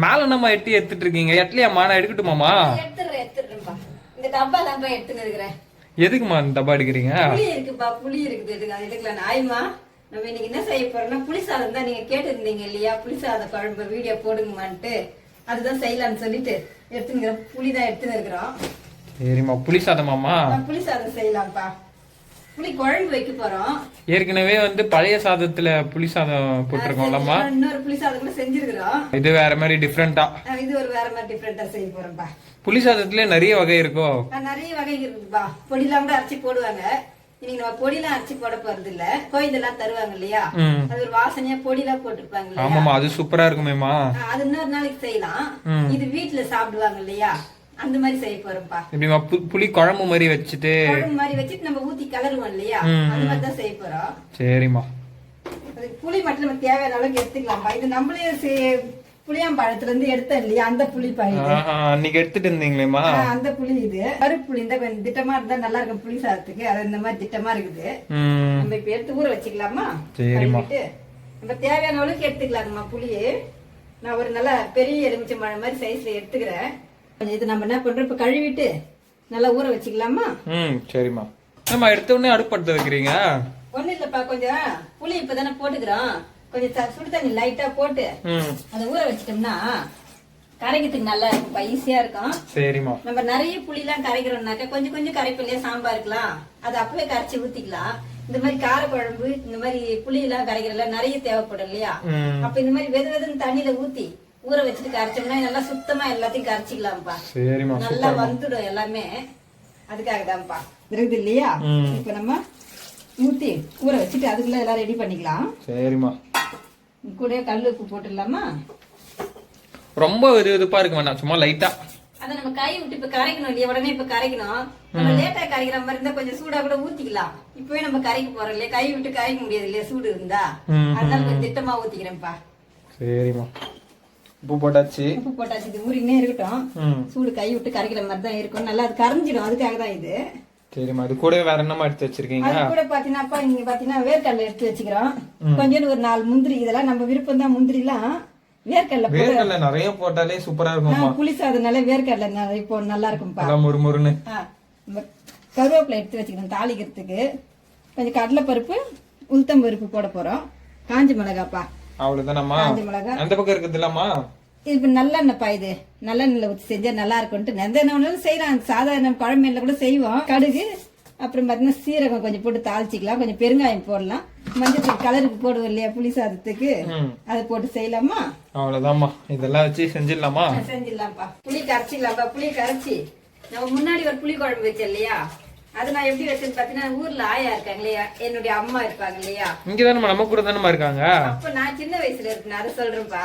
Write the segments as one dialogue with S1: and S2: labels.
S1: மேல நம்ம எடுத்துட்டு இருக்கீங்க. எட்லையாம்மா நான் எடுக்கட்டுமாமா?
S2: எடுத்துறேன்ப்பா. இந்த டப்பா தான் எடுத்துன்னு இருக்கிறேன்.
S1: எதுக்குமா இந்த டப்பா எடுக்கிறீங்க?
S2: புளி இருக்குப்பா, புளி இருக்குது. அது எடுக்கலாம். ஆயுமா நம்ம இன்னைக்கு என்ன செய்ய போறோம்னா புளி சாதம் தான். நீங்க கேட்டு இருந்தீங்க இல்லையா, புளி சாதம் குழம்பு வீடியோ போடுங்கமான்ட்டு. அதுதான் செய்யலாம்னு சொல்லிட்டு எடுத்துக்கிறோம். புளி தான் எடுத்துன்னு இருக்கிறோம்.
S1: சரிம்மா, புளி சாதமாமா?
S2: புளி சாதம் செய்யலாம்ப்பா. புளி குழம்பு வைக்க போறோம்.
S1: ஏற்கனவே பழைய சாதத்துல புளி சாதம் போட்டிருக்கோம்லம்மா.
S2: இன்னொரு புளி சாதம் கூட செஞ்சிருக்கிறோம்.
S1: இது வேற மாதிரி டிஃபரெண்டா.
S2: இது ஒரு வேற மாதிரி டிஃபரெண்டா செய்ய போறோம்ப்பா.
S1: புளி சாதத்துல நிறைய வகை இருக்கோ?
S2: நிறைய வகை இருக்குப்பா. பொடிலாம் கூட அரைச்சி போடுவாங்க. இன்னைக்கு நம்ம பொடிலாம் அரைச்சி போட போறது இல்ல. கோயிலெல்லாம் தருவாங்க இல்லையா, அது ஒரு வாசனையா பொடிலாம் போட்டுருப்பாங்க.
S1: ஆமாமா, அது சூப்பரா இருக்குமேமா.
S2: அது இன்னொரு நாளைக்கு செய்யலாம். இது வீட்டுல சாப்பிடுவாங்க இல்லையா, அந்த மாதிரி செய்ய போறோம்ப்பா.
S1: இப்படிமா புளி குழம்பு மாதிரி வச்சுட்டு
S2: நம்ம ஊத்தி கலருவோம் இல்லையா, அந்த மாதிரி தான் செய்ய போறோம்.
S1: சரிம்மா.
S2: புளி மட்டும் நம்ம தேவையான அளவுக்கு எடுத்துக்கலாம்ப்பா. இது நம்மளே புளியாம்பழத்துல இருந்து எடுத்தோம் இல்லையா, அந்த புளி பயிர்
S1: அன்னைக்கு எடுத்துட்டு இருந்தீங்களேமா, அந்த
S2: புளி. இது கருப்பு புளி இந்த கொஞ்சம் திட்டமா இருந்தா நல்லா இருக்கும் புளி சாதத்துக்கு. அது இந்த மாதிரி திட்டமா இருக்குது. நம்ம இப்ப எடுத்து ஊற வச்சுக்கலாமா?
S1: சரிம்மா.
S2: நம்ம தேவையான அளவுக்கு எடுத்துக்கலாங்கம்மா புளி. நான் ஒரு நல்ல பெரிய எலுமிச்சம்பழம் மாதிரி சைஸ்ல எடுத்துக்கிறேன். இது நம்ம என்ன பண்றோம், இப்ப கழுவிட்டு நல்லா ஊற வச்சுக்கலாமா?
S1: சரிம்மா. நம்ம எடுத்த உடனே அடுப்பு பத்த வைக்கிறீங்க?
S2: ஒண்ணு இல்லப்பா, கொஞ்சம் புளி இப்பதானே போட்டுக்கிறோம். கொஞ்சம் சுடு தண்ணி லைட்டா போட்டு அதை ஊற வச்சிட்டோம்னா கரைக்கிறதுக்கு நல்லா இருக்கும்ப்பா, ஈஸியா இருக்கும்.
S1: சரிம்மா.
S2: நம்ம நிறைய புளி எல்லாம் கரைக்கிறோம்னாக்க கொஞ்சம் கொஞ்சம் கரைப்பு இல்லையா, சாம்பாருக்கலாம் அது அப்பவே கரைச்சி ஊத்திக்கலாம். இந்த மாதிரி கார குழம்பு இந்த மாதிரி புளி எல்லாம் கரைக்கிறதுல நிறைய தேவைப்படும் இல்லையா, அப்ப இந்த மாதிரி வெது வெதுன்னு தண்ணியில ஊத்தி ஊற வச்சுட்டு கரைச்சோம்னா நல்லா சுத்தமா எல்லாத்தையும் கரைச்சிக்கலாம்ப்பா. நல்லா வந்துடும் எல்லாமே. அதுக்காக தான்ப்பா இருக்குது இல்லையா. இப்ப நம்ம ஊத்தி ஊற வச்சுட்டு அதுக்குள்ள எல்லாம் ரெடி பண்ணிக்கலாம்.
S1: சரிம்மா.
S2: கூட கல் உப்பு போட்டுடலாமா?
S1: ரொம்ப வெதுப்பா இருக்க வேண்டாம், சும்மா லைட்டா.
S2: அத நம்ம கை விட்டு இப்ப கரைக்கணும் இல்லையா, உடனே இப்ப கரைக்கணும். நம்ம லேட்டா கரைக்கிற மாதிரி இருந்தா கொஞ்சம் சூடா கூட ஊத்திக்கலாம். இப்பவே நம்ம கரைக்க போறோம் இல்லையா, கை விட்டு கரைக்க முடியாது இல்லையா சூடு இருந்தா. அதனால கொஞ்சம் திட்டமா ஊத்திக்கிறேன்ப்பா.
S1: சரிம்மா. உப்பு போட்டாச்சு.
S2: உப்பு போட்டாச்சு. இது ஊறினே இருக்கட்டும். சூடு கை விட்டு கரைக்கிற மாதிரி தான் இருக்கும். நல்லா அது கரைஞ்சிடும். அதுக்காக தான் இது.
S1: சரிம்மா. அது கூட வேற என்னமா எடுத்து வச்சிருக்கீங்க?
S2: அது கூட பாத்தீங்கன்னா இங்க பாத்தீங்கன்னா வேர்க்கடலை எடுத்து வச்சுக்கிறோம். கொஞ்சம் ஒரு 4 முந்திரி. இதெல்லாம் நம்ம விருப்பம் தான். முந்திரி எல்லாம்
S1: வேர்க்கடலை நிறைய போட்டாலே சூப்பரா இருக்கும்.
S2: புளி சாதம்னால வேர்க்கடலை இப்போ நல்லா இருக்கும்பா,
S1: முறுமுறுன்னு.
S2: கருவேப்பிலை எடுத்து வச்சுக்கணும் தாளிக்கிறதுக்கு. கொஞ்சம் கடலை பருப்பு, உளுத்தம் பருப்பு போட போறோம். காஞ்சி மிளகாப்பா.
S1: அவ்வளவுதானம்மா.
S2: காஞ்சி மிளகா
S1: அந்த பக்கம் இருக்குது இல்லம்மா.
S2: இது நல்லெண்ணெய்ப்பா. இது நல்லெண்ணெய்ல ஊற்றி செஞ்சா நல்லா இருக்கும்ட்டு எந்த எண்ணெய் செய்யலாம். சாதாரண குழம்பு எண்ணெய் கூட செய்வோம். கடுகு, அப்புறம் பாத்தீங்கன்னா சீரகம் கொஞ்சம் போட்டு தாளிச்சிக்கலாம். கொஞ்சம் பெருங்காயம் போடலாம். மஞ்சள் கலருக்கு போடுவோம் இல்லையா புளி சாதத்துக்கு, அதை போட்டு செய்யலாமா?
S1: அவ்வளவுதான்மா. இதெல்லாம் வச்சு செஞ்சிடலாமா?
S2: செஞ்சிடலாம்ப்பா. புளி கரைச்சிக்கலாம்ப்பா. புளி கரைச்சி நம்ம முன்னாடி ஒரு புளி குழம்பு வச்சோம் இல்லையா, அது நான் எப்படி வச்சேன்னு பாத்தீங்கன்னா, ஊர்ல ஆயா இருக்காங்க இல்லையா, என்னுடைய அம்மா இருப்பாங்க இல்லையா,
S1: இங்கதானே நம்ம கூட தானே இருக்காங்க.
S2: அப்ப நான் சின்ன வயசுல இருக்கேன், அதை சொல்றேன்ப்பா.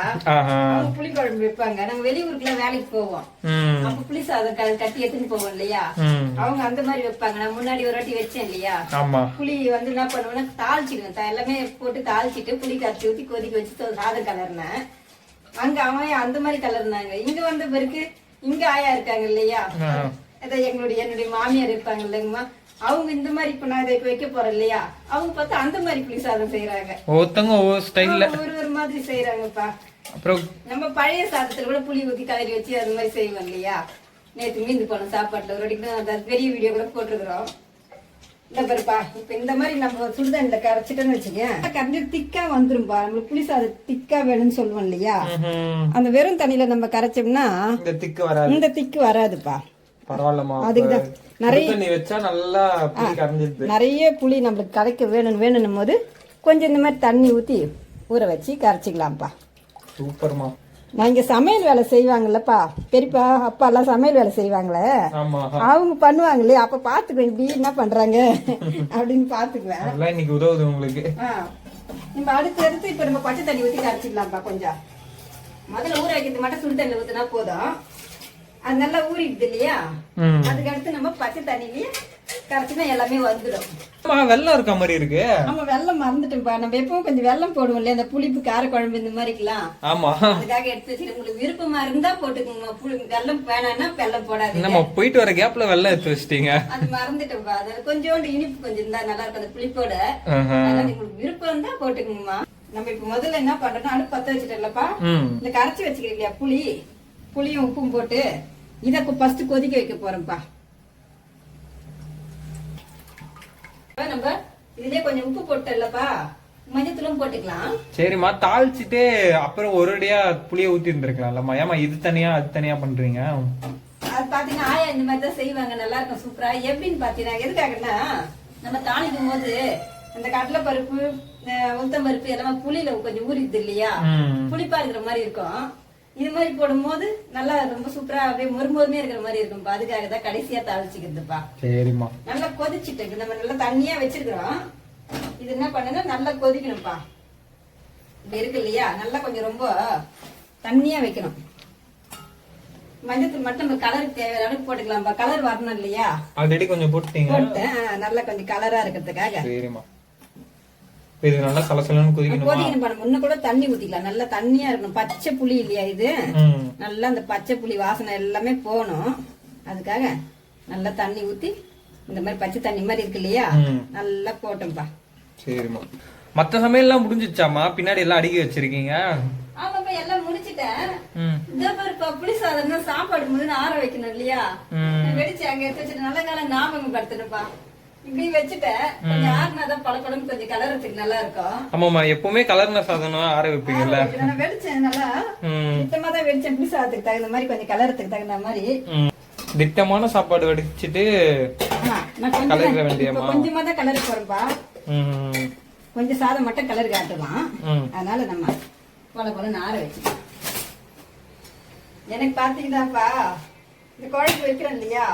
S2: புளி குழம்பு வைப்பாங்க. நாங்க வெளியூருக்குள்ள வேலைக்கு போவோம். அப்ப புளி சாதம் கட்டி எடுத்துன்னு போவோம் இல்லையா, அவங்க அந்த மாதிரி வைப்பாங்க. நான் முன்னாடி ஒரு வாட்டி வச்சேன் இல்லையா. புளி என்ன பண்ணுவேன்னா தாளிச்சிடுவேன். எல்லாமே போட்டு தாளிச்சிட்டு புளி கரைச்சி ஊத்தி கொதிக்க வச்சு சாதம் கலர்னேன். அங்க அவன் அந்த மாதிரி கலர்னாங்க. இங்க வந்த பிறகு இங்க ஆயா இருக்காங்க இல்லையா, என்னுடைய மாமியார் இருப்பாங்க இல்லைங்கம்மா, அவங்க இந்த மாதிரி இப்ப நான் இதை வைக்க போறேன் இல்லையா, அவங்க பார்த்தா அந்த மாதிரி புளி சாதம் செய்யறாங்க. ஒரு மாதிரி செய்யறாங்கப்பா.
S1: அப்புறம் நம்ம
S2: பழைய சாதத்துல கூட புளி ஊத்தி கலரி வச்சு அது மாதிரி செய்வோம் இல்லையா. நேற்று மீந்து போன சாப்பாட்டுல ஒரு அடிக்கணும் பெரிய வீடியோ கூட போட்டுருக்கிறோம். இந்த பாருப்பா, இப்ப இந்த மாதிரி நம்ம சுடுதண்ணில கரைச்சிட்டோன்னு வச்சுக்கேன், கரைஞ்சி திக்கா வந்துரும்பா. நம்மளுக்கு புளி சாதம் திக்கா வேணும்னு சொல்லுவோம் இல்லையா, அந்த வெறும் தண்ணியில நம்ம கரைச்சோம்னா இந்த திக்கு வராதுப்பா.
S1: அதுக்குதான்
S2: நிறைய புளி நம்மளுக்கு கரைக்க வேணும் போது கொஞ்சம் இந்த மாதிரி தண்ணி ஊத்தி ஊற வச்சு கரைச்சிக்கலாம்ப்பா.
S1: சூப்பர்மா.
S2: நான் இங்க சமையல் வேலை செய்வாங்கல்லப்பா, பெரியப்பா அப்பா எல்லாம் சமையல் வேலை செய்வாங்களே, அவங்க பண்ணுவாங்களே, அப்ப பாத்துக்குவேன் இப்படி என்ன பண்றாங்க அப்படின்னு பாத்துக்குவேன்.
S1: இன்னைக்கு உதவுது உங்களுக்கு.
S2: நம்ம அடுத்து இப்ப நம்ம பச்சை தண்ணி ஊத்தி கரைச்சிக்கலாம்ப்பா. கொஞ்சம் முதல்ல ஊற வைக்கிறது மட்டும் சுடு தண்ணி ஊத்தினா போதும். அது நல்லா ஊறிடுது இல்லையா, அதுக்கு அடுத்து நம்ம பச்சை தண்ணிலேயே கரைச்சினா எல்லாமே வந்துடும்.
S1: வெள்ளம் இருக்க மாதிரி இருக்கு.
S2: ஆமா, வெள்ளம் மறந்துட்டோம்ப்பா. நம்ம எப்பவும் கொஞ்சம் வெள்ளம் போடுவோம் இல்லையா, அந்த புளிப்பு கார குழம்பு இந்த மாதிரிக்கலாம்.
S1: ஆமா,
S2: அதுக்காக எடுத்து வச்சுட்டு உங்களுக்கு விருப்பமா இருந்தா போட்டுக்கோங்க. வெள்ளம் வேணாம்னா வெள்ளம் போடாதீங்க.
S1: நம்ம போயிட்டு வர கேப்ல வெள்ளம் எடுத்து வச்சிட்டீங்க.
S2: அது மறந்துட்டோம்ப்பா. அது கொஞ்சோண்டு இனிப்பு கொஞ்சம் இருந்தா நல்லா இருக்கும் அந்த புளிப்போட. உங்களுக்கு விருப்பம் இருந்தா போட்டுக்கோங்கம்மா. நம்ம இப்ப முதல்ல என்ன பண்றோம்னா அடுப்பு பத்த வச்சுட்டோம்லப்பா, இந்த கரைச்சி வச்சுக்கிறீங்க இல்லையா புளியும் உப்பும் போட்டு இத ஃபர்ஸ்ட் கொதிக்க வைக்க போறோம்ப்பா. நம்ம இதுலயே கொஞ்சம் உப்பு போட்டோம்லப்பா, மஞ்சத்தூளும் போட்டுக்கலாம்.
S1: சரிம்மா, தாளிச்சுட்டு அப்புறம் ஒரேடியா புளிய ஊத்தி இருந்திருக்கலாம்லம்மா. ஏமா இது தனியா அது தனியா பண்றீங்க?
S2: அது பாத்தீங்கன்னா ஆயா இந்த மாதிரி தான் செய்வாங்க, நல்லா இருக்கும் சூப்பரா. எப்படின்னு பாத்தீங்கன்னா எதுக்காகன்னா, நம்ம தாளிக்கும் போது அந்த கடலை பருப்பு உளுத்தம் பருப்பு எல்லாமே புளியில கொஞ்சம் ஊறிடுது இல்லையா, புளிப்பா இருக்கிற மாதிரி இருக்கும். இது மாதிரி போடும் போது நல்லா ரொம்ப சூப்பரா அப்படியே மொறுமொறுமையா இருக்கிற மாதிரி இருக்கும்பா. அதுக்காக தான் கடைசியா தாளிச்சுக்கிறதுப்பா. சரிம்மா. நல்லா கொதிச்சுட்டு நம்ம நல்லா தண்ணியா வச்சிருக்கிறோம். இது என்ன பண்ணுங்க, நல்லா கொதிக்கணும்ப்பா. இப்ப இருக்கு இல்லையா, நல்லா கொஞ்சம் ரொம்ப தண்ணியா வைக்கணும். மஞ்சத்தூள் மட்டும் நம்ம கலருக்கு தேவையான அளவுக்கு போட்டுக்கலாம்ப்பா. கலர் வரணும் இல்லையா,
S1: ஆல்ரெடி கொஞ்சம் போட்டுட்டீங்க.
S2: நல்லா கொஞ்சம் கலரா இருக்கிறதுக்காக.
S1: சரிம்மா. இது நல்லா சலசலன்னு
S2: கொதிக்கணும். முன்ன கூட தண்ணி ஊத்திக்கலாம். நல்லா தண்ணியா இருக்கணும். பச்சை புளி இல்லையா இது, நல்லா அந்த பச்சை புளி வாசனை எல்லாமே போகணும். அதுக்காக நல்லா தண்ணி ஊத்தி இந்த மாதிரி பச்சை தண்ணி மாதிரி இருக்கு இல்லையா, நல்லா போட்டோம்ப்பா.
S1: சரிம்மா. மத்த சமையல் எல்லாம் முடிஞ்சிச்சாமா? பின்னாடி எல்லாம் அடுக்கி வச்சிருக்கீங்க?
S2: ஆமாப்பா, எல்லாம் முடிச்சிட்டேன். புளி சாதம் சாப்பாடு முடிஞ்சு ஆற வைக்கணும் இல்லையா, வெடிச்சு அங்க எடுத்து வச்சுட்டு நல்ல காலம் ஞாபகம் படுத்தணும்ப்பா. இப்படி வச்சுட்டேன். கொஞ்சம் ஆறுனாதான் பழப்பழம் கொஞ்சம் கலரத்துக்கு நல்லா இருக்கும்.
S1: ஆமாமா, எப்பவுமே கலர்ன சாதம் ஆற வைப்பீங்கல்ல?
S2: நான் வெடிச்சேன், நல்லா சுத்தமா தான் வெடிச்சேன். புளி சாதத்துக்கு தகுந்த மாதிரி கொஞ்சம் கலரத்துக்கு தகுந்த மாதிரி
S1: திட்டமான சாப்பாடு வடிச்சிட்டு
S2: கொஞ்சமா தான் கலர் போறோம்பா. கொஞ்சம் சாதம் மட்டும் கலர் காட்டலாம். அதனால நம்ம போல ஆற வச்சுக்கலாம். எனக்கு பாத்தீங்கன்னாப்பா, இந்த குழம்பு வைக்கிறேன் இல்லையா,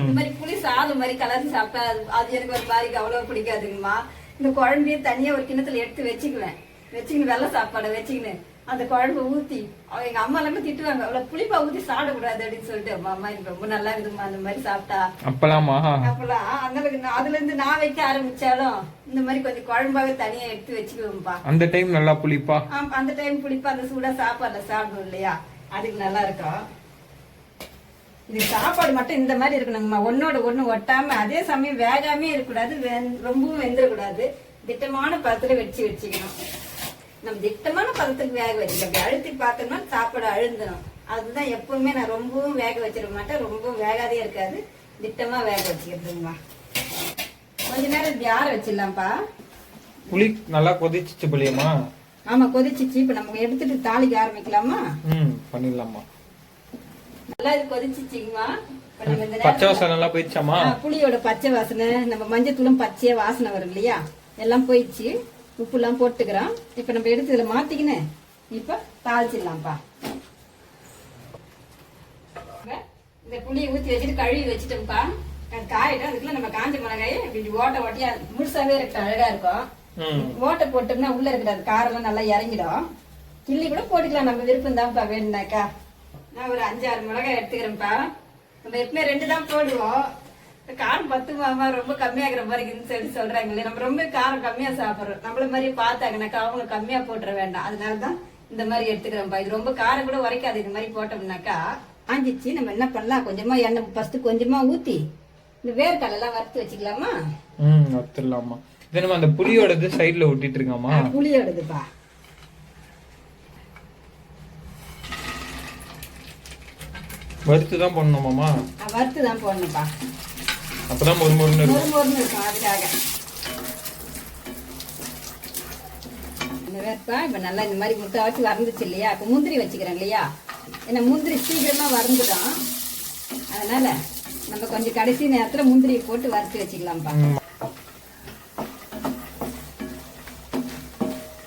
S2: இந்த மாதிரி புளி சாதம் மாதிரி கலந்து சாப்பிட்டா அது எனக்கு ஒரு மாதிரி அவ்வளவு பிடிக்காதுங்கம்மா. இந்த குழம்பையும் தனியா ஒரு கிண்ணத்துல எடுத்து வச்சுக்கின்னு வெள்ளை சாப்பாடை வச்சுக்கின்னு அந்த குழம்பு ஊத்தி, எங்க அம்மா எல்லாமே திட்டுவாங்க, அவ்வளவு புளிப்பா ஊத்தி சாப்பிடக்கூடாது அப்படின்னு சொல்லிட்டு. அம்மா எனக்கு ரொம்ப நல்லா இருக்குதுமா அந்த மாதிரி சாப்பிட்டா. அப்பெல்லாம் அந்த அதுல இருந்து நான் வைக்க ஆரம்பிச்சாலும் இந்த மாதிரி கொஞ்சம் குழம்பாவே தனியா எடுத்து வச்சுக்குவோம்ப்பா.
S1: அந்த டைம் நல்லா புளிப்பா.
S2: அந்த டைம் புளிப்பா அந்த சூடா சாப்பாடுல சாப்பிடும் இல்லையா, அதுக்கு நல்லா இருக்கும். இது சாப்பாடு மட்டும் இந்த மாதிரி இருக்கணுங்கம்மா, ஒன்னோட ஒண்ணு ஒட்டாம, அதே சமயம் வேகாமே இருக்கக்கூடாது, ரொம்பவும் வெந்துடக்கூடாது. திட்டமான பதத்துல வச்சுக்கணும். நம்ம திட்டமான பதத்துக்கு வேக வச்சுக்கலாம். அழுத்தி பார்த்தோம்னா சாப்பாடு அழுந்தணும். அதுதான் எப்பவுமே நான் ரொம்பவும் வேக வச்சிட மாட்டேன், ரொம்பவும் வேகாதே இருக்காது, திட்டமா வேக வச்சுக்கிறதுங்கம்மா. கொஞ்ச நேரம் இப்படி ஆற வச்சிடலாம்ப்பா.
S1: புளி நல்லா கொதிச்சிச்சு புளியம்மா?
S2: ஆமா கொதிச்சிச்சு. இப்ப நம்ம எடுத்துட்டு தாளிக்க ஆரம்பிக்கலாமா?
S1: பண்ணிடலாமா?
S2: நல்லா இது கொதிச்சிச்சுங்கம்மா.
S1: பச்சை வாசனை எல்லாம் போயிடுச்சாமா?
S2: புளியோட பச்சை வாசனை, நம்ம மஞ்சத்தூளும் பச்சையா வாசனை வரும் இல்லையா, எல்லாம் போயிடுச்சு. உப்பு எல்லாம் போட்டுக்கிறோம். இப்ப நம்ம எடுத்து இதுல மாத்திக்கின்னு இப்ப தாளிச்சிடலாம்ப்பா. இந்த புளியை ஊத்தி வச்சுட்டு கழுவி வச்சுட்டோம்ப்பா. காயிடும். அதுக்குள்ள நம்ம காஞ்ச மிளகாயை இப்படி ஓட்டையா முழுசாவே இருக்க அழகா இருக்கும். ஓட்டை போட்டோம்னா உள்ள இருக்கிற காரெல்லாம் நல்லா இறங்கிடும். கிள்ளி கூட போட்டுக்கலாம், நம்ம விருப்பம் தான்ப்பா. வேணும்னாக்கா நான் ஒரு 5-6 மிளகாய் எடுத்துக்கிறேன்ப்பா. நம்ம எப்பவுமே 2 தான் போடுவோம். காரம் 10 மாமா ரொம்ப கம்மியாகிற மாதிரி இருக்குன்னு சொல்றாங்களே, நம்ம ரொம்ப காரம் கம்மியா சாப்பிடுறோம். நம்மள மாதிரி பார்த்தாங்கனாக்கா அவங்க கம்மியா போட்டுற வேண்டாம். அதனாலதான் இந்த மாதிரி எடுத்துக்கிறோம்ப்பா. இது ரொம்ப காரம் கூட உரைக்காது. இது மாதிரி போட்டோம்னாக்கா ஆஞ்சிச்சு. நம்ம என்ன பண்ணலாம், கொஞ்சமா எண்ணெய் ஃபர்ஸ்ட் கொஞ்சமா ஊத்தி இந்த வேர்க்கடலை எல்லாம் வறுத்து வச்சுக்கலாமா?
S1: வறுத்துடலாமா? இது நம்ம அந்த புளியோடது சைடுல ஒட்டிட்டு இருக்கோமா?
S2: புளியோடதுப்பா.
S1: வறுத்து தான் போடணுமாமா?
S2: வறுத்து தான் போடணும்ப்பா.
S1: அப்பதான் மொறுமொறுன்னு
S2: இருக்கும். அதுக்காக இந்த வேர்ப்பா இப்ப நல்லா இந்த மாதிரி முட்டாச்சு வறந்துச்சு இல்லையா. இப்ப முந்திரி வச்சுக்கிறேன் இல்லையா, ஏன்னா முந்திரி சீக்கிரமா வறந்துடும். அதனால நம்ம கொஞ்சம் கடைசி நேரத்துல முந்திரியை போட்டு வறுத்து வச்சுக்கலாம்ப்பா.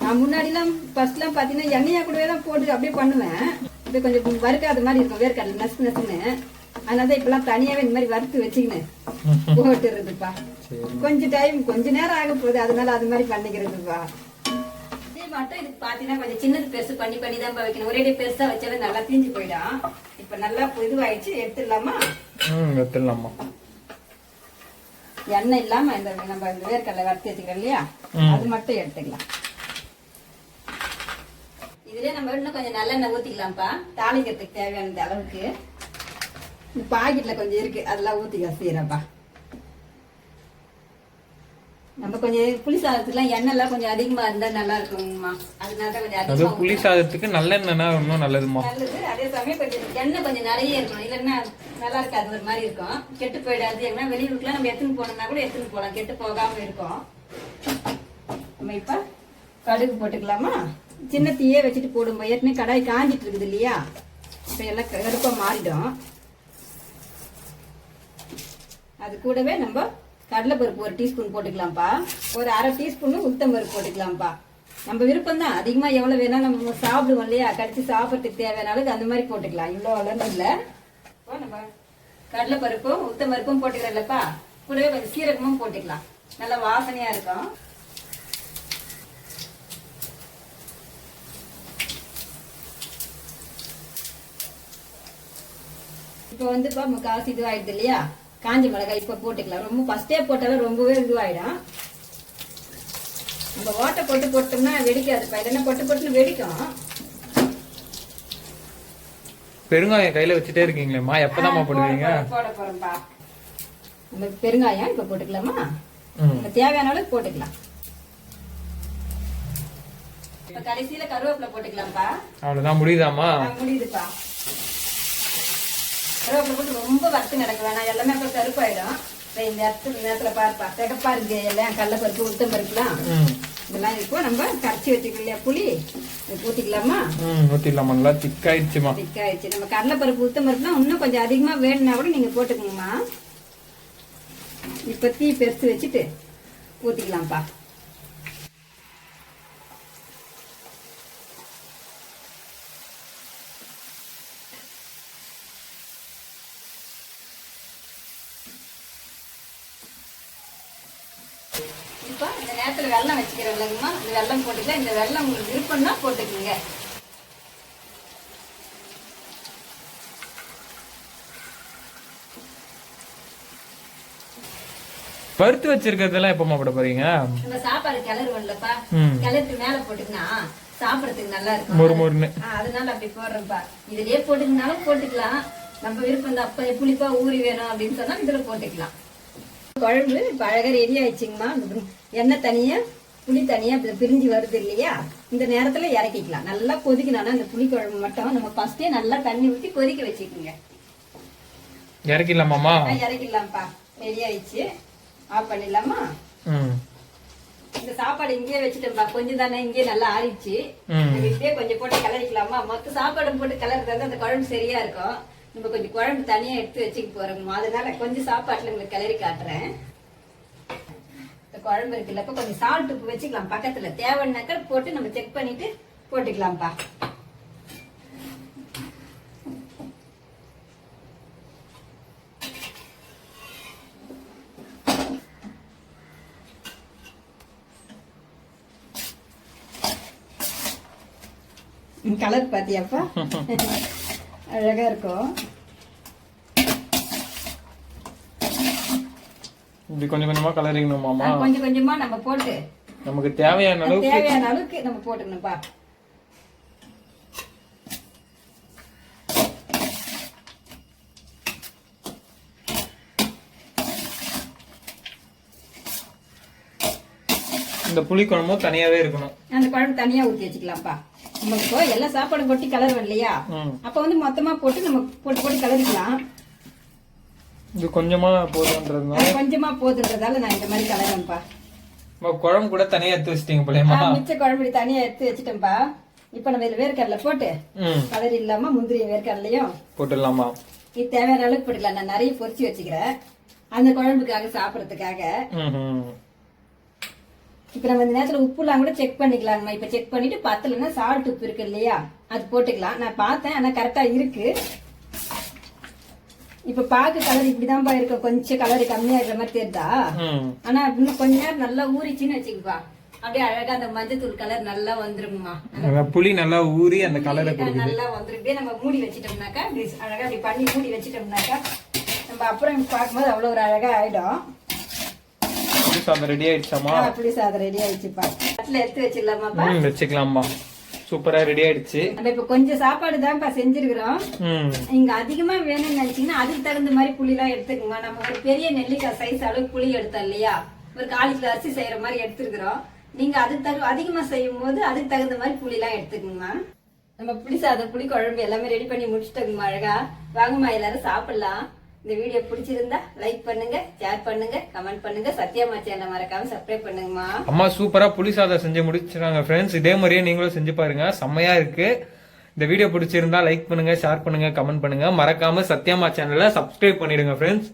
S2: நான் முன்னாடி எல்லாம் ஃபர்ஸ்ட் எல்லாம் பாத்தீங்கன்னா எண்ணெயா கூடவே தான் போட்டு அப்படியே பண்ணுவேன். இப்ப கொஞ்சம் வறுக்காத மாதிரி இருக்கும் வேர்க்கடலை நசு நசுன்னு. அதனாலதான் இப்பெல்லாம் தனியாவே இந்த மாதிரி வறுத்து வச்சுக்கின்னு போட்டுறதுப்பா. கொஞ்சம் டைம் கொஞ்ச நேரம் ஆக போகுது, அதனால அது மாதிரி பண்ணிக்கிறதுப்பா. இதே மட்டும் இதுக்கு பாத்தீங்கன்னா கொஞ்சம் சின்னது பெருசு பண்ணி தான் வைக்கணும். ஒரே பெருசா வச்சாலும் நல்லா தீஞ்சு போயிடும். இப்ப நல்லா இதுவாயிடுச்சு, எடுத்துடலாமா?
S1: எடுத்துடலாமா?
S2: எண்ணெய் இல்லாம இந்த நம்ம இந்த வேர்க்கடலை வறுத்து வச்சுக்கிறோம் இல்லையா, அது மட்டும் எடுத்துக்கலாம். இதுலயே நம்ம இன்னும் கொஞ்சம் நல்லெண்ணெய் ஊத்திக்கலாம்ப்பா. தாளிக்கிறதுக்கு தேவையான அளவுக்கு இந்த பாக்கெட்ல கொஞ்சம் இருக்கு, அதெல்லாம் ஊத்தி வசீரப்பா. நம்ம கொஞ்சம் புளி சாதத்துக்குலாம் எண்ணெய் எல்லாம் கொஞ்சம் அதிகமா இருந்தா நல்லா இருக்குங்கம்மா. அதனால கொஞ்சம்
S1: அது
S2: அதிகமா
S1: புளி சாதத்துக்கு நல்லெண்ணெய்னா இன்னும் நல்லதுமா.
S2: நல்லது. அதே சமயம் கொஞ்சம் எண்ணெய் கொஞ்சம் நிறைய இருக்கணும், இல்லைன்னா நல்லா இருக்காது, ஒரு மாதிரி இருக்கும், கெட்டு போயிடாது. ஏன்னா வெளியூருக்குலாம் நம்ம எடுத்துன்னு போனோம்னா கூட எடுத்துன்னு போகலாம், கெட்டு போகாம இருக்கும். நம்ம இப்ப கடுகு போட்டுக்கலாமா? சின்ன தீயே வச்சுட்டு போடும்போது ஏற்கனவே கடாய் காஞ்சிட்டு இருக்குது இல்லையா, இப்ப எல்லாம் கருப்பா மாறிடும். அது கூடவே நம்ம கடலைப்பருப்பு 1 டீஸ்பூன் போட்டுக்கலாம்ப்பா. ஒரு 1/2 டீஸ்பூன் உளுத்தம்பருப்பு போட்டுக்கலாம்ப்பா. நம்ம விருப்பம் தான், அதிகமா எவ்வளவு வேணா நம்ம சாப்பிடுவோம் இல்லையா, கடிச்சு சாப்பிட்றதுக்கு தேவையான அளவுக்கு அந்த மாதிரி போட்டுக்கலாம். இவ்வளவு அளவு இல்ல. நம்ம கடலைப்பருப்பும் உளுத்தம்பருப்பும் போட்டுக்கிறோம் இல்லப்பா, கூடவே கொஞ்சம் சீரகமும் போட்டுக்கலாம், நல்லா வாசனையா இருக்கும். இப்ப வந்துப்பா முக்காசி இதுவாயிடுது இல்லையா, காஞ்சி மிளகாய் இப்ப போட்டுக்கலாம். ரொம்ப ஃபர்ஸ்டே போட்டாலும் ரொம்பவே இதுவாயிடும். நம்ம ஓட்டை போட்டு போட்டோம்னா வெடிக்காதுப்பா, இல்லைன்னா பொட்டுன்னு வெடிக்கும்.
S1: பெருங்காயம் கையில வச்சுட்டே இருக்கீங்களேம்மா, எப்பதான் போடுவீங்க?
S2: போட போறோம்ப்பா. நம்ம பெருங்காயம் இப்ப போட்டுக்கலாமா? நம்ம தேவையான அளவுக்கு போட்டுக்கலாம். இப்ப கடைசியில கருவேப்பிலை போட்டுக்கலாம்ப்பா.
S1: அவ்வளவுதான், முடியுதாமா?
S2: முடியுதுப்பா. கருவேப்பிலை போட்டு ரொம்ப வறுத்து கிடக்க வேணாம், எல்லாமே அப்புறம் கருப்பாயிடும். இந்த நேரத்துல பாருப்பா, சிகப்பா இருக்கு எல்லாம், கடலைப்பருப்பு உளுத்தம்பருப்புலாம் இதெல்லாம். இப்போ நம்ம கரைச்சி வச்சுக்கல இல்லையா புளி, ஊத்திக்கலாமா?
S1: ஊத்திடலாமா? நல்லா திக்காயிடுச்சுமா.
S2: திக்காயிடுச்சு. நம்ம கடலைப்பருப்பு உளுத்தம்பருப்புலாம் இன்னும் கொஞ்சம் அதிகமா வேணும்னா கூட நீங்க போட்டுக்கோங்கம்மா. இப்ப தீ பெருசு வச்சுட்டு ஊத்திக்கலாம்ப்பா. இப்ப இந்த நேரத்துல வெல்லம் வச்சுக்கிறோம் இல்லைங்கம்மா, இந்த வெல்லம் போட்டுக்கலாம். இந்த வெல்லம் உங்களுக்கு விருப்பம்னா போட்டுக்கோங்க.
S1: பருத்து வச்சிருக்கிறதெல்லாம் எப்பமா போட போறீங்க?
S2: நம்ம சாப்பாடு கிளறுவோம்லப்பா, கிளறுக்கு மேல போட்டுக்கினா சாப்பிடறதுக்கு நல்லா இருக்கும்,
S1: மொறுமொறுன்னு.
S2: அதனால அப்படி போடுறோம்ப்பா. இதுலயே போட்டுக்கினாலும் போட்டுக்கலாம், நம்ம விருப்பம் தான். அப்ப புளிப்பா ஊறி வேணும் அப்படின்னு சொன்னா இதுல போட்டுக்கலாம். குழம்பு இப்ப அழகா ரெடி ஆயிடுச்சுங்கம்மா. எண்ணெய் தனியா புளி தனியா பிரிஞ்சு வருது இல்லையா, இந்த நேரத்துல இறக்கிக்கலாம். நல்லா கொதிக்கணும். அந்த புளி குழம்பு மட்டும் நம்ம ஃபர்ஸ்டே நல்லா தண்ணி ஊத்தி கொதிக்க வச்சுக்கோங்க.
S1: இறக்கிடலாமாமா?
S2: இறக்கிடலாம்ப்பா. ரெடி ஆயிடுச்சு, ஆஃப் பண்ணிடலாமா? இந்த சாப்பாடு இங்கேயே வச்சுட்டோம்ப்பா, கொஞ்சம் தானே, இங்கே நல்லா ஆறிடுச்சு. இப்படியே கொஞ்சம் போட்டு கிளறிக்கலாமா? மொத்த சாப்பாடு போட்டு கிளறது அந்த குழம்பு சரியா இருக்கும். நம்ம கொஞ்சம் குழம்பு தனியா எடுத்து வச்சுக்க போறோம்மா, அதனால கொஞ்சம் சாப்பாட்டுல உங்களுக்கு கிளறி காட்டுறேன். இந்த குழம்பு இருக்குல்லப்ப கொஞ்சம் சால்ட் உப்பு வச்சுக்கலாம் பக்கத்துல, தேவைன்னாக்கா போட்டு நம்ம செக் பண்ணிட்டு போட்டுக்கலாம்ப்பா. கலர் பாத்தியாப்பா, அழகா இருக்கும்.
S1: இப்படி கொஞ்சம் கொஞ்சமா கலரிங்கணுமாமா?
S2: கொஞ்சம் கொஞ்சமா நம்ம போட்டு
S1: நமக்கு தேவையான
S2: அளவுக்கு நம்ம போட்டுக்கணும்ப்பா.
S1: இந்த புளி குழம்பும் தனியாவே இருக்கணும்.
S2: அந்த குழம்பு தனியா ஊத்தி வச்சுக்கலாம்ப்பா. நம்ம இப்போ எல்லா சாப்பாடும் கொட்டி கலருவோம் இல்லையா, அப்ப வந்து மொத்தமா போட்டு நம்ம போட்டு கலரிக்கலாம்.
S1: இது கொஞ்சமா போதுன்றதுனால
S2: கொஞ்சமா போதுன்றதால நான் இந்த மாதிரி கலரேன்ப்பா.
S1: குழம்பு கூட தனியா எடுத்து வச்சிட்டீங்க போலமா?
S2: மிச்ச குழம்பு தனியா எடுத்து வச்சுட்டேன்ப்பா. இப்ப நம்ம இதுல வேர்க்கடலை போட்டு கலர் இல்லாம முந்திரி வேர்க்கடலையும் போட்டுடலாமா? இது தேவையான அளவுக்கு போட்டுக்கலாம். நான் நிறைய பொரிச்சு வச்சுக்கிறேன் அந்த குழம்புக்காக சாப்பிடறதுக்காக. இப்ப நம்ம இந்த நேரத்துல உப்பு எல்லாம் கூட செக் பண்ணிக்கலாம்மா. இப்ப செக் பண்ணிட்டு பத்தலன்னா சால்ட் உப்பு இருக்கு இல்லையா, அது போட்டுக்கலாம். நான் பார்த்தேன், ஆனா கரெக்டா இருக்கு. இப்ப பாக்கு கலர் இப்படிதான்ப்பா இருக்கும், கொஞ்சம் கலர் கம்மியா இருக்கிற மாதிரி தெரியுதா? ஆனா இன்னும் கொஞ்ச நேரம் நல்லா ஊறிச்சுன்னு வச்சுக்கப்பா, அப்படியே அழகா அந்த மஞ்சத்தூள் கலர் நல்லா வந்துருங்கம்மா.
S1: புளி நல்லா ஊறி அந்த கலர்
S2: நல்லா வந்துரும். நம்ம மூடி வச்சிட்டோம்னாக்கா, அழகா அப்படி பண்ணி மூடி வச்சிட்டோம்னாக்கா நம்ம அப்புறம் பார்க்கும்போது அவ்வளவு ஒரு அழகா ஆயிடும்.
S1: ரெடி ஆயிடுச்சாமா?
S2: புளி சாதம் ரெடி ஆயிடுச்சுப்பா. தட்டுல எடுத்து வச்சிடலாமாப்பா?
S1: வச்சுக்கலாமா? சூப்பரா ரெடி ஆயிடுச்சு.
S2: நம்ம இப்ப கொஞ்சம் சாப்பாடு தான்ப்பா செஞ்சிருக்கிறோம். இங்க அதிகமா வேணும்னு நினைச்சீங்கன்னா அதுக்கு தகுந்த மாதிரி புளி எல்லாம் எடுத்துக்கோங்க. நம்ம ஒரு பெரிய நெல்லிக்காய் சைஸ் அளவுக்கு புளி எடுத்தோம் இல்லையா, ஒரு 1/4 கிலோ அரிசி செய்யற மாதிரி எடுத்துருக்கிறோம். நீங்க அதுக்கு அதிகமா செய்யும் போது அதுக்கு தகுந்த மாதிரி புளி எல்லாம் எடுத்துக்கணுமா. நம்ம புளி சாதம் புளி குழம்பு எல்லாமே ரெடி பண்ணி முடிச்சிட்டோங்கம்மா. அழகா வாங்கம்மா எல்லாரும் சாப்பிடலாம். இந்த வீடியோ பிடிச்சிருந்தா லைக் பண்ணுங்க, ஷேர் பண்ணுங்க, கமெண்ட் பண்ணுங்க. சத்யாமா சேனலை மறக்காம சப்ஸ்கிரைப் பண்ணுங்கம்மா.
S1: அம்மா சூப்பரா புளி சாதம் செஞ்சு முடிச்சிருக்காங்க ஃப்ரெண்ட்ஸ். இதே மாதிரியே நீங்களும் செஞ்சு பாருங்க, செம்மையா இருக்கு. இந்த வீடியோ பிடிச்சிருந்தா லைக் பண்ணுங்க, ஷேர் பண்ணுங்க, கமெண்ட் பண்ணுங்க. மறக்காம சத்யாமா சேனலை சப்ஸ்கிரைப் பண்ணிடுங்க ஃப்ரெண்ட்ஸ்.